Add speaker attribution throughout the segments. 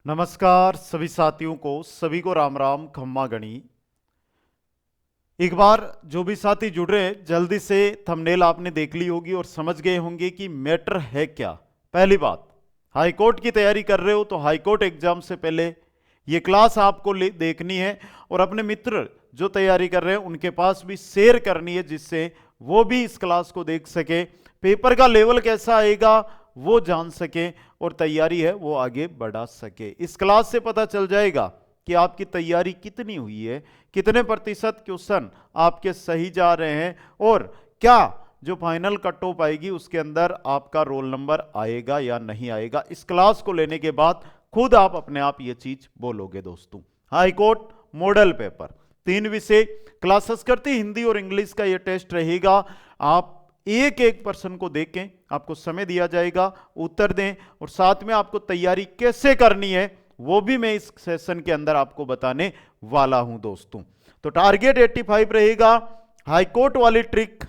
Speaker 1: नमस्कार सभी साथियों को, सभी को राम राम खम्मा गणी। एक बार जो भी साथी जुड़ रहे हैं, जल्दी से थंबनेल आपने देख ली होगी और समझ गए होंगे कि मैटर है क्या। पहली बात, हाई कोर्ट की तैयारी कर रहे हो तो हाई कोर्ट एग्जाम से पहले ये क्लास आपको देखनी है और अपने मित्र जो तैयारी कर रहे हैं उनके पास भी शेयर करनी है, जिससे वो भी इस क्लास को देख सके, पेपर का लेवल कैसा आएगा वो जान सके और तैयारी है वो आगे बढ़ा सके। इस क्लास से पता चल जाएगा कि आपकी तैयारी कितनी हुई है, कितने प्रतिशत क्वेश्चन आपके सही जा रहे हैं और क्या जो फाइनल कट ऑफ आएगी उसके अंदर आपका रोल नंबर आएगा या नहीं आएगा। इस क्लास को लेने के बाद खुद आप अपने आप ये चीज बोलोगे। दोस्तों, हाई कोर्ट मॉडल पेपर 3 विषय क्लासेस करती, हिंदी और इंग्लिश का ये टेस्ट रहेगा। आप एक एक पर्सन को देखें, आपको समय दिया जाएगा, उत्तर दें और साथ में आपको तैयारी कैसे करनी है वो भी मैं इस सेशन के अंदर आपको बताने वाला हूं। दोस्तों, तो टारगेट 85 रहेगा। हाई कोर्ट वाली ट्रिक,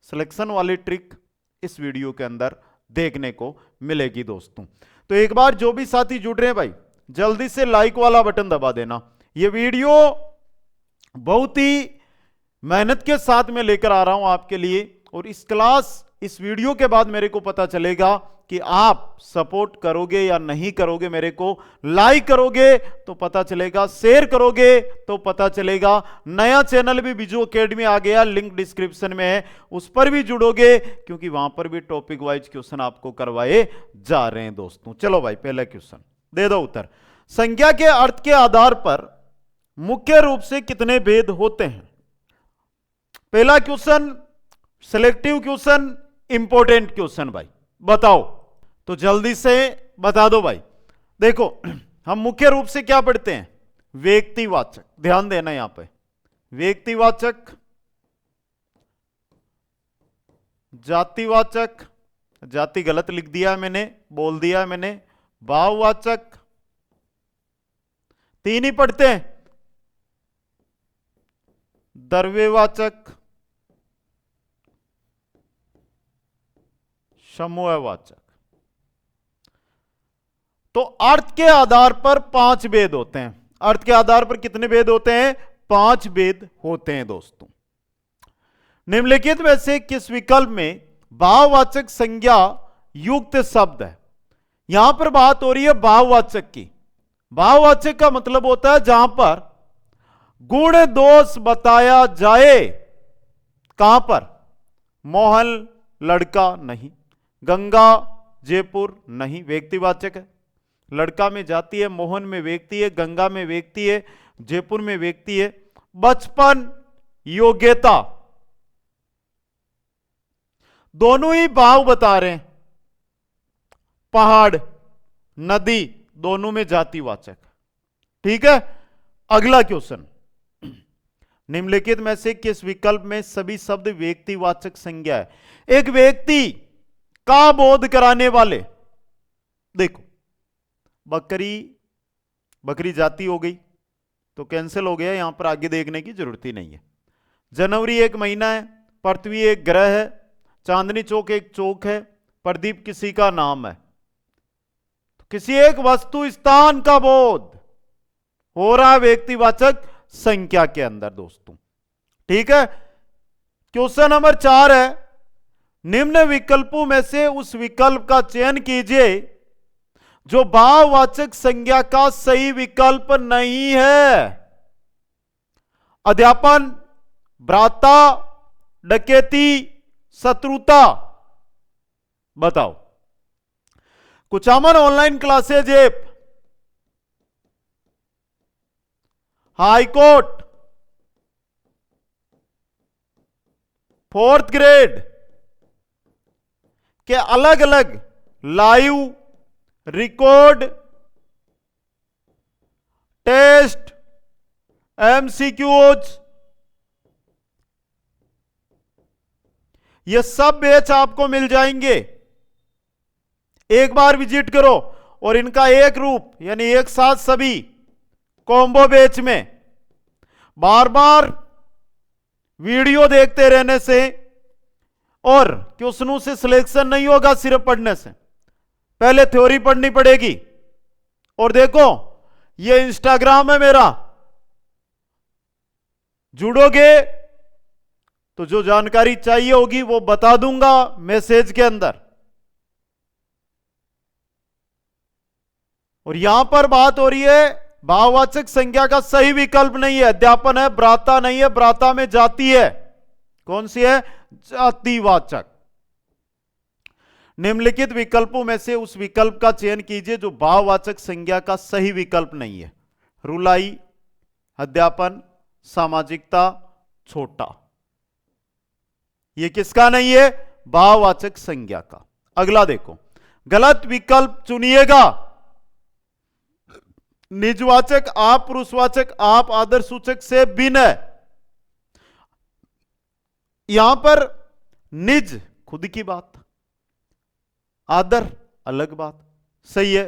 Speaker 1: सिलेक्शन वाली ट्रिक इस वीडियो के अंदर देखने को मिलेगी। दोस्तों, तो एक बार जो भी साथी जुड़ रहे हैं भाई, जल्दी से लाइक वाला बटन दबा देना। यह वीडियो बहुत ही मेहनत के साथ में लेकर आ रहा हूं आपके लिए और इस वीडियो के बाद मेरे को पता चलेगा कि आप सपोर्ट करोगे या नहीं करोगे। मेरे को लाइक करोगे तो पता चलेगा, शेयर करोगे तो पता चलेगा। नया चैनल भी बिजू एकेडमी आ गया, लिंक डिस्क्रिप्शन में है, उस पर भी जुड़ोगे क्योंकि वहां पर भी टॉपिक वाइज क्वेश्चन आपको करवाए जा रहे हैं। दोस्तों, चलो भाई, पहला क्वेश्चन दे दो उत्तर। संख्या के अर्थ के आधार पर मुख्य रूप से कितने भेद होते हैं? पहला question selective question, important question भाई, बताओ तो जल्दी से बता दो भाई। देखो, हम मुख्य रूप से क्या पढ़ते हैं? व्यक्तिवाचक, ध्यान देना यहां पे, व्यक्तिवाचक, जातिवाचक, जाति गलत लिख दिया है मैंने, बोल दिया है मैंने, भाववाचक, 3 ही पढ़ते हैं, द्रव्यवाचक, समूहवाचक। तो अर्थ के आधार पर 5 भेद होते हैं। अर्थ के आधार पर कितने भेद होते हैं? 5 भेद होते हैं। दोस्तों, निम्नलिखित में से किस विकल्प में भाववाचक संज्ञा युक्त शब्द है? यहां पर बात हो रही है भाववाचक की। भाववाचक का मतलब होता है जहां पर गुण दोष बताया जाए। कहां पर? मोहन लड़का नहीं, गंगा जयपुर नहीं, व्यक्तिवाचक है। लड़का में जाति है, मोहन में व्यक्ति है, गंगा में व्यक्ति है, जयपुर में व्यक्ति है। बचपन, योग्यता, दोनों ही भाव बता रहे हैं। पहाड़, नदी, दोनों में जातिवाचक। ठीक है, अगला क्वेश्चन, निम्नलिखित में से किस विकल्प में सभी शब्द व्यक्तिवाचक संज्ञा है? एक व्यक्ति का बोध कराने वाले। देखो, बकरी जाति हो गई तो कैंसिल हो गया, यहां पर आगे देखने की जरूरत ही नहीं है। जनवरी एक महीना है, पृथ्वी एक ग्रह है, चांदनी चौक एक चौक है, प्रदीप किसी का नाम है। तो किसी एक वस्तु स्थान का बोध हो रहा है व्यक्तिवाचक संख्या के अंदर। दोस्तों, ठीक है। क्वेश्चन नंबर 4 है, निम्न विकल्पों में से उस विकल्प का चयन कीजिए जो भाववाचक संज्ञा का सही विकल्प नहीं है। अध्यापन, भ्राता, डकैती, शत्रुता। बताओ। Kuchaman online classes app, high court, 4th grade के अलग अलग लाइव, रिकॉर्ड, टेस्ट, एमसीक्यूज, ये सब बैच आपको मिल जाएंगे। एक बार विजिट करो और इनका एक रूप यानी एक साथ सभी कॉम्बो बैच में बार बार वीडियो देखते रहने से और क्वेश्चनों से सिलेक्शन नहीं होगा सिर्फ पढ़ने से। पहले थ्योरी पढ़नी पड़ेगी, और देखो ये इंस्टाग्राम है मेरा, जुड़ोगे तो जो जानकारी चाहिए होगी वो बता दूंगा मैसेज के अंदर। और यहां पर बात हो रही है भाववाचक संज्ञा का सही विकल्प नहीं है, अध्यापन है, भ्राता नहीं है, भ्राता में जाति है। कौन सी है? जातिवाचक। निम्नलिखित विकल्पों में से उस विकल्प का चयन कीजिए जो भाववाचक संज्ञा का सही विकल्प नहीं है। रुलाई, अध्यापन, सामाजिकता, छोटा। यह किसका नहीं है? भाववाचक संज्ञा का। अगला देखो, गलत विकल्प चुनिएगा। निजवाचक आप, पुरुषवाचक आप, आदर्शसूचक से भिन्न है। यहां पर निज खुद की बात, आदर अलग बात। सही है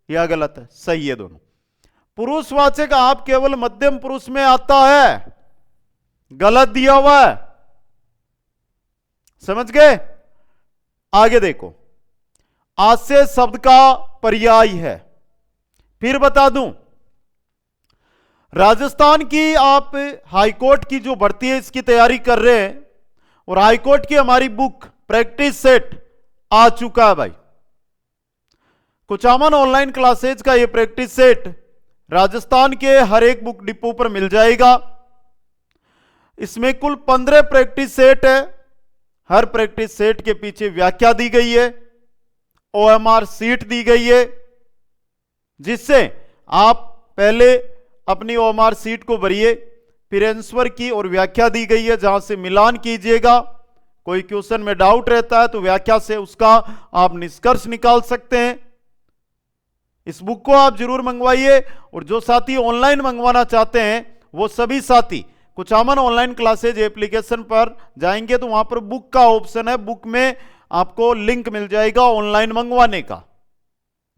Speaker 1: या गलत है? सही है दोनों। पुरुषवाचक आप केवल मध्यम पुरुष में आता है, गलत दिया हुआ है। समझ गए? आगे देखो, आशय शब्द का पर्याय है। फिर बता दूं, राजस्थान की आप हाईकोर्ट की जो भर्ती है इसकी तैयारी कर रहे हैं, और हाईकोर्ट की हमारी बुक प्रैक्टिस सेट आ चुका है भाई। कुचामन ऑनलाइन क्लासेज का ये प्रैक्टिस सेट राजस्थान के हर एक बुक डिपो पर मिल जाएगा। इसमें कुल 15 प्रैक्टिस सेट है। हर प्रैक्टिस सेट के पीछे व्याख्या दी गई है, ओएमआर सीट दी गई है, जिससे आप पहले अपनी ओएमआर सीट को भरिए, फिर आंसर की और व्याख्या दी गई है जहां से मिलान कीजिएगा। कोई क्वेश्चन में डाउट रहता है तो व्याख्या से उसका आप निष्कर्ष निकाल सकते हैं। इस बुक को आप जरूर मंगवाइए। और जो साथी ऑनलाइन मंगवाना चाहते हैं वो सभी साथी कुचामन ऑनलाइन क्लासेज एप्लीकेशन पर जाएंगे तो वहां पर बुक का ऑप्शन है, बुक में आपको लिंक मिल जाएगा ऑनलाइन मंगवाने का।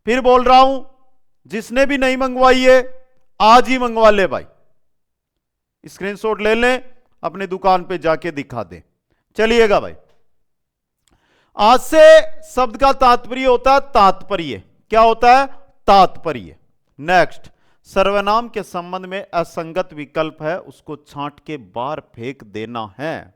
Speaker 1: फिर बोल रहा हूं, जिसने भी नहीं मंगवाई है आज ही मंगवा ले भाई। स्क्रीनशॉट ले लें, अपनी दुकान पे जाके दिखा दें। चलिएगा भाई, आज से शब्द का तात्पर्य होता है तात्पर्य। क्या होता है? तात्पर्य। नेक्स्ट, सर्वनाम के संबंध में असंगत विकल्प है, उसको छांट के बाहर फेंक देना है।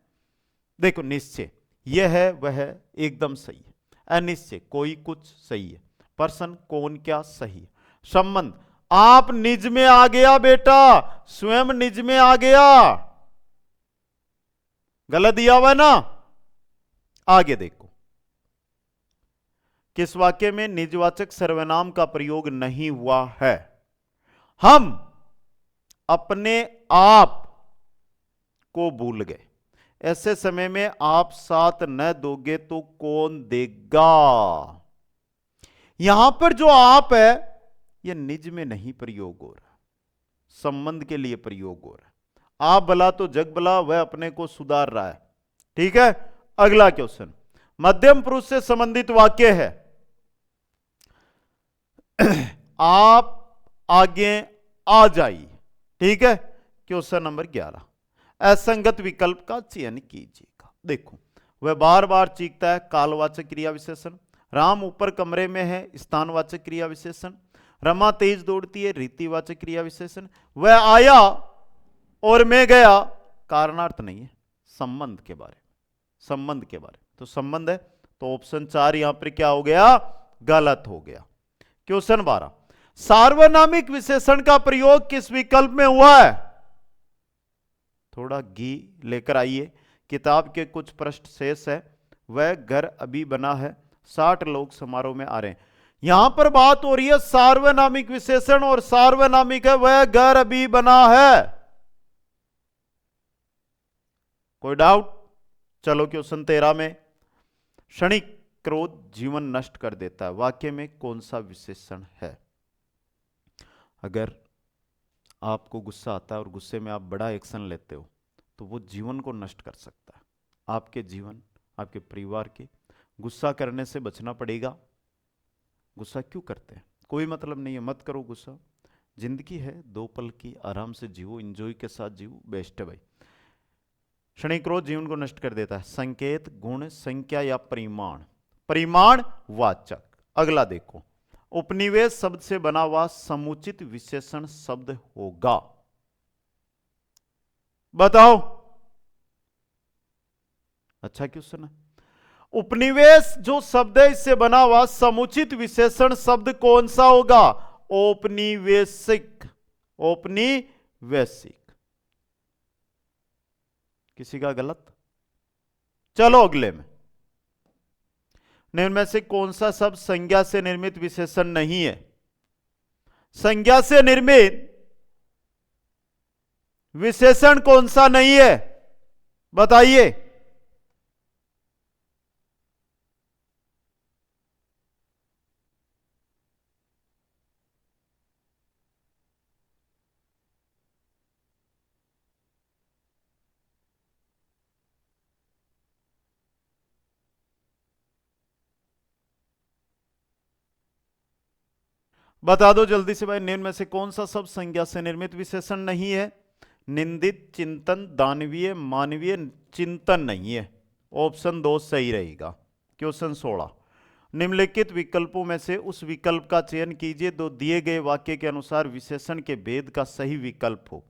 Speaker 1: देखो, निश्चय यह है वह है एकदम सही है, अनिश्चय कोई कुछ सही है, पर्सन कौन क्या सही है, संबंध आप निज में आ गया बेटा, स्वयं निज में आ गया, गलत दिया हुआ है ना। आगे देखो, किस वाक्य में निजवाचक सर्वनाम का प्रयोग नहीं हुआ है? हम अपने आप को भूल गए, ऐसे समय में आप साथ न दोगे तो कौन देगा। यहां पर जो आप है यह निज में नहीं प्रयोग हो रहा, संबंध के लिए प्रयोग हो रहा है। आप भला तो जग भला, वह अपने को सुधार रहा है। ठीक है, अगला क्वेश्चन मध्यम पुरुष से संबंधित वाक्य है। आप आगे आ जाइए। ठीक है, क्वेश्चन नंबर 11, असंगत विकल्प का चयन कीजिएगा। देखो, वह बार बार चीखता है, कालवाचक क्रिया विशेषण। राम ऊपर कमरे में है, स्थानवाचक क्रिया विशेषण। रमा तेज दौड़ती है, रीतिवाचक क्रिया विशेषण। वह आया और मैं गया, कारणार्थ नहीं है, संबंध के बारे में, संबंध के बारे में। तो संबंध है, तो ऑप्शन 4 यहां पर क्या हो गया? गलत हो गया। क्वेश्चन 12, सार्वनामिक विशेषण का प्रयोग किस विकल्प में हुआ है? थोड़ा घी लेकर आइए, किताब के कुछ पृष्ठ शेष है। वह घर अभी बना है, 60 लोग समारोह में आ रहे हैं। यहां पर बात हो रही है सार्वनामिक विशेषण, और सार्वनामिक है वह घर अभी बना है। कोई डाउट? चलो क्वेश्चन 13 में, क्षणिक क्रोध जीवन नष्ट कर देता है, वाक्य में कौन सा विशेषण है? अगर आपको गुस्सा आता है और गुस्से में आप बड़ा एक्शन लेते हो तो वो जीवन को नष्ट कर सकता है, आपके जीवन, आपके परिवार के। गुस्सा करने से बचना पड़ेगा। गुस्सा क्यों करते हैं? कोई मतलब नहीं है, मत करो गुस्सा। जिंदगी है 2 पल की, आराम से जियो, एंजॉय के साथ जियो, बेस्ट है भाई। क्षणिक क्रोध जीवन को नष्ट कर देता है। संकेत, गुण, संख्या या परिमाण? परिमाण वाचक। अगला देखो, उपनिवेश शब्द से बना हुआ समुचित विशेषण शब्द होगा? बताओ। अच्छा क्वेश्चन है। उपनिवेश जो शब्द है इससे बना हुआ समुचित विशेषण शब्द कौन सा होगा? औपनिवेशिक। औपनिवेशिक। किसी का गलत? चलो अगले में। निम्न में से कौन सा शब्द संज्ञा से निर्मित विशेषण नहीं है? संज्ञा से निर्मित विशेषण कौन सा नहीं है? बताइए। बता दो जल्दी से भाई, निम्न में से कौन सा शब्द संज्ञा से निर्मित विशेषण नहीं है? निंदित, चिंतन, दानवीय, मानवीय। चिंतन नहीं है। ऑप्शन 2 सही रहेगा। क्वेश्चन 16। निम्नलिखित विकल्पों में से उस विकल्प का चयन कीजिए जो दिए गए वाक्य के अनुसार विशेषण के भेद का सही विकल्प हो।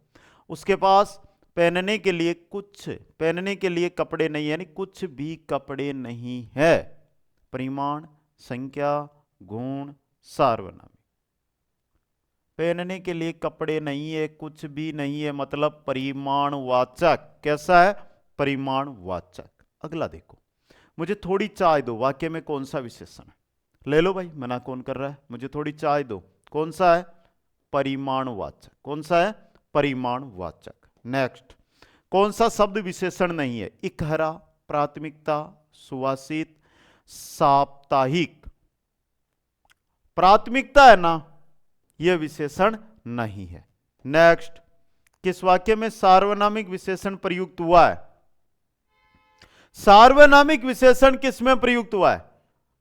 Speaker 1: उसके पास पहनने के लिए कपड़े नहीं, यानी कुछ भी कपड़े नहीं है। परिमाण, संख्या, गुण, सार्वनामिक। पहनने के लिए कपड़े नहीं है, कुछ भी नहीं है, मतलब परिमाणवाचक। कैसा है? परिमाणवाचक। अगला देखो। मुझे थोड़ी चाय दो, वाक्य में कौन सा विशेषण है? ले लो भाई, मना कौन कर रहा है? मुझे थोड़ी चाय दो, कौन सा है? परिमाणवाचक। कौन सा है? परिमाणवाचक। नेक्स्ट। कौन सा शब्द विशेषण नहीं है? इकहरा, प्राथमिकता, सुवासित, साप्ताहिक। प्राथमिकता है ना, यह विशेषण नहीं है। नेक्स्ट। किस वाक्य में सार्वनामिक विशेषण प्रयुक्त हुआ है? सार्वनामिक विशेषण किसमें प्रयुक्त हुआ है?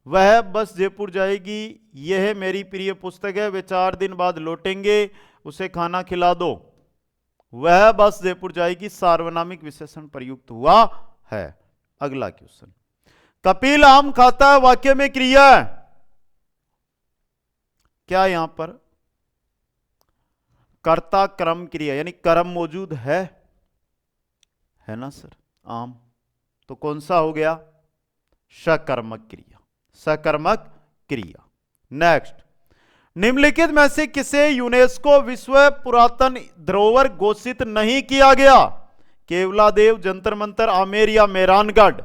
Speaker 1: वह बस जयपुर जाएगी, यह मेरी प्रिय पुस्तक है, वे 4 दिन बाद लौटेंगे, उसे खाना खिला दो। वह बस जयपुर जाएगी सार्वनामिक विशेषण प्रयुक्त हुआ है। अगला क्वेश्चन। कपिल आम खाता है, वाक्य में क्रिया है। क्या यहां पर कर्ता कर्म क्रिया यानी कर्म मौजूद है ना सर? आम तो कौन सा हो गया? सकर्मक क्रिया। सकर्मक क्रिया। नेक्स्ट। निम्नलिखित में से किसे यूनेस्को विश्व पुरातन धरोहर घोषित नहीं किया गया? केवलादेव, जंतर मंतर, आमेर या मेहरानगढ़?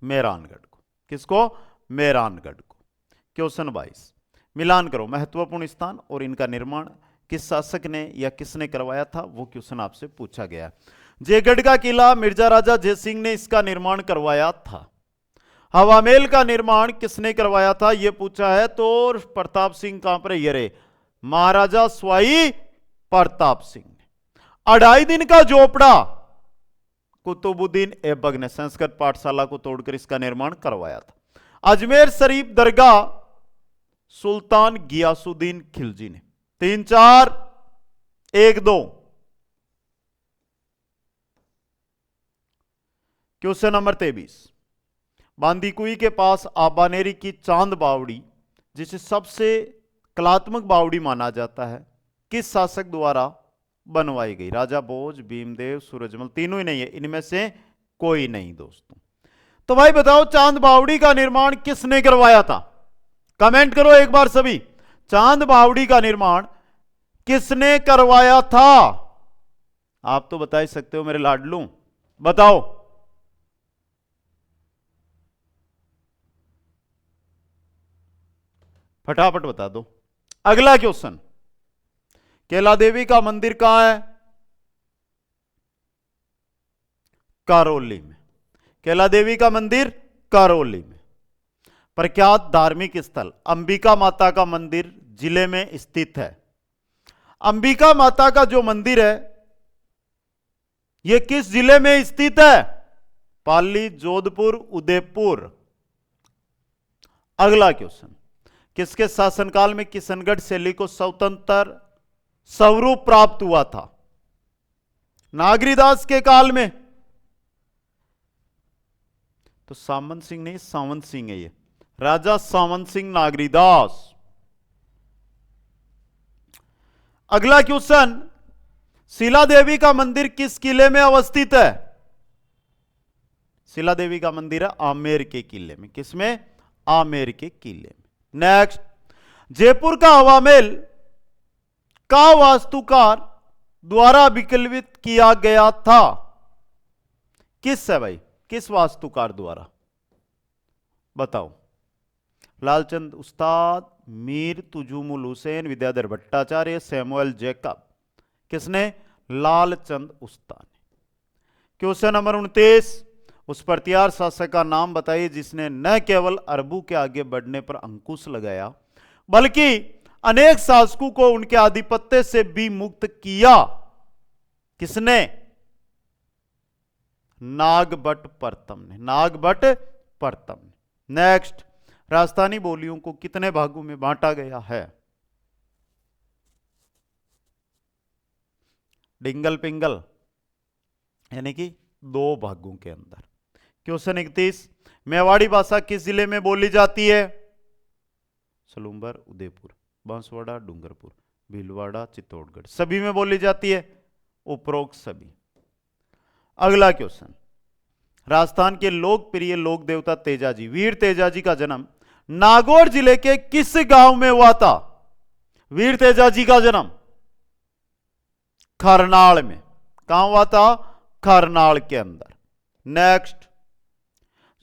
Speaker 1: मेहरानगढ़ को। किसको? मेहरानगढ़ को। क्वेश्चन 22। मिलान करो महत्वपूर्ण स्थान और इनका निर्माण किस शासक ने या किसने करवाया था, वो क्वेश्चन आपसे पूछा गया। जयगढ़ का किला मिर्जा राजा जयसिंह ने इसका निर्माण करवाया था। हवामेल का निर्माण किसने करवाया था, यह पूछा है। तो प्रताप सिंह कहां पर? ये रे, महाराजा स्वाई प्रताप सिंह ने। 2.5 दिन का झोपड़ा कुतुबुद्दीन ऐबक ने संस्कृत पाठशाला को तोड़कर इसका निर्माण करवाया था। अजमेर शरीफ दरगाह सुल्तान गियासुद्दीन खिलजी ने। 3 4 1 2। Question number 23। बांदीकुई के पास आबानेरी की चांद बावड़ी, जिसे सबसे कलात्मक बावड़ी माना जाता है, किस शासक द्वारा बनवाई गई? राजा भोज, भीमदेव, सूरजमल। तीनों ही नहीं है, इनमें से कोई नहीं दोस्तों। तो भाई बताओ चांद बावड़ी का निर्माण किसने करवाया था? कमेंट करो एक बार सभी। चांद बावड़ी का निर्माण किसने करवाया था? आप तो बता ही सकते हो मेरे लाडलू, बताओ। फटाफट बता दो। अगला क्वेश्चन। कैला देवी का मंदिर कहां है? करौली में। कैला देवी का मंदिर करौली में। प्रख्यात धार्मिक स्थल अंबिका माता का मंदिर जिले में स्थित है। अंबिका माता का जो मंदिर है यह किस जिले में स्थित है? पाली, जोधपुर, उदयपुर। अगला क्वेश्चन। किसके शासनकाल में किशनगढ़ शैली को स्वतंत्र स्वरूप प्राप्त हुआ था? नागरीदास के काल में। तो सामंत सिंह नहीं, सावंत सिंह है ये। राजा सामंत सिंह नागरीदास। अगला क्वेश्चन, शिला देवी का मंदिर किस किले में अवस्थित है? शिला देवी का मंदिर है आमेर के किले में। किसमें? आमेर के किले में। नेक्स्ट, जयपुर का हवा महल का वास्तुकार द्वारा विकल्पित किया गया था? किस है भाई? किस वास्तुकार द्वारा? बताओ। लालचंद उस्ताद, मीर तुजुमुल हुसैन, विद्याधर भट्टाचार्य, सैमुअल जैकब। किसने? लालचंद उस्ताद ने। क्वेश्चन नंबर 29, उस प्रतिहार शासक का नाम बताइए जिसने न केवल अरबों के आगे बढ़ने पर अंकुश लगाया बल्कि अनेक शासकों को उनके आधिपत्य से भी मुक्त किया। किसने? नागभट्ट प्रथम ने। नागभट्ट प्रथम ने। नेक्स्ट, राजस्थानी बोलियों को कितने भागों में बांटा गया है? डिंगल पिंगल, यानी कि 2 भागों के अंदर। क्वेश्चन 31, मेवाड़ी भाषा किस जिले में बोली जाती है? सलूंबर, उदयपुर, बांसवाड़ा, डूंगरपुर, भीलवाड़ा, चित्तौड़गढ़। सभी में बोली जाती है, उपरोक्त सभी। अगला क्वेश्चन, राजस्थान के लोकप्रिय लोक देवता तेजाजी, वीर तेजाजी का जन्म नागौर जिले के किस गांव में हुआ था? वीर तेजाजी का जन्म खरनाल में। कहां हुआ था? खरनाल के अंदर। Next,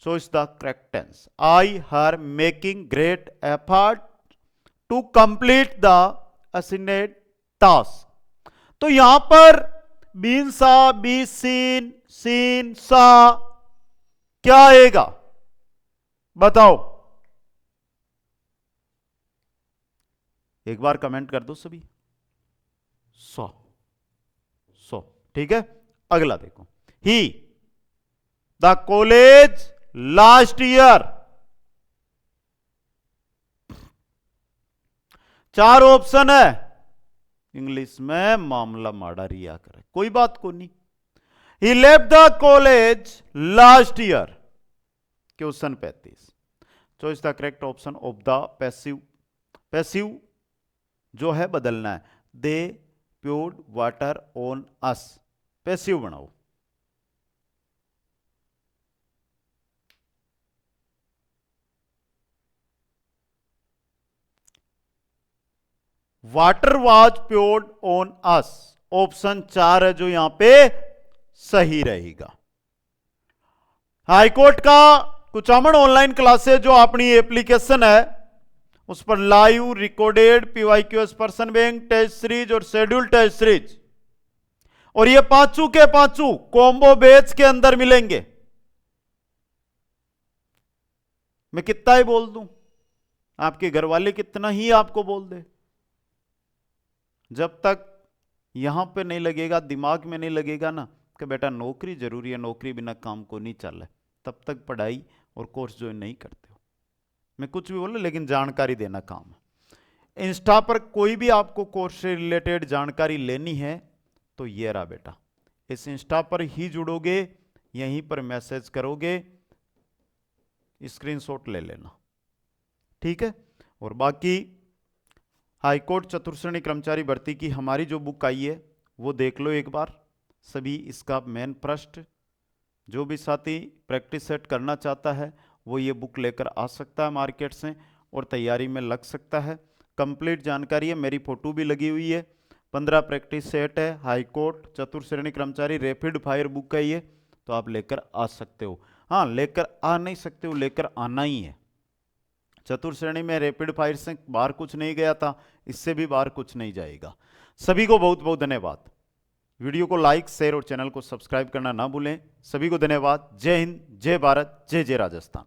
Speaker 1: choose the correct tense. I her making great effort to complete the assigned task. तो यहां पर बीन सा, बी सीन, सीन सा क्या आएगा? बताओ। एक बार कमेंट कर दो सभी। 100। ठीक है। अगला देखो, he the college last year. 4 option है। इंग्लिश में मामला माड़ा रिया करे, कोई बात को नहीं। He left the college last year. Question 35, choice the correct option of the passive. Passive जो है बदलना है। They poured water on us. Passive बनाओ। Water was poured on us. Option 4 है जो यहां पे सही रहेगा। हाईकोर्ट का कुचामन ऑनलाइन क्लासेस जो अपनी एप्लीकेशन है उस पर live recorded PYQs person bank test series और शेड्यूल टेस्ट सीरीज और ये 5 के 5 कॉम्बो बैच के अंदर मिलेंगे। मैं कितना ही बोल दूं, आपके घर वाले कितना ही आपको बोल दे, जब तक यहां पे नहीं लगेगा, दिमाग में नहीं लगेगा ना कि बेटा नौकरी जरूरी है, नौकरी बिना काम को नहीं चल रहा, तब तक पढ़ाई और कोर्स ज्वाइन नहीं करते हो। मैं कुछ भी बोलूं लेकिन जानकारी देना काम है। इंस्टा पर कोई भी आपको कोर्स से रिलेटेड जानकारी लेनी है तो ये रहा बेटा, इस इंस्टा पर ही जुड़ोगे, यहीं पर मैसेज करोगे, स्क्रीनशॉट ले लेना, ठीक है। और बाकी हाईकोर्ट चतुर्श्रेणी कर्मचारी भर्ती की हमारी जो बुक आई है वो देख लो एक बार सभी। इसका मेन पृष्ठ, जो भी साथी प्रैक्टिस सेट करना चाहता है वो ये बुक लेकर आ सकता है मार्केट से और तैयारी में लग सकता है। कंप्लीट जानकारी है, मेरी फोटो भी लगी हुई है। 15 प्रैक्टिस सेट है, हाईकोर्ट चतुर्श्रेणी कर्मचारी रैपिड फायर बुक है ये, तो आप लेकर आ सकते हो। हाँ, लेकर आ नहीं सकते हो, लेकर आना ही है। चतुर्श्रेणी में रैपिड फायर से बाहर कुछ नहीं गया था, इससे भी बाहर कुछ नहीं जाएगा। सभी को बहुत बहुत धन्यवाद। वीडियो को लाइक, शेयर और चैनल को सब्सक्राइब करना ना भूलें। सभी को धन्यवाद। जय हिंद, जय भारत, जय जय राजस्थान।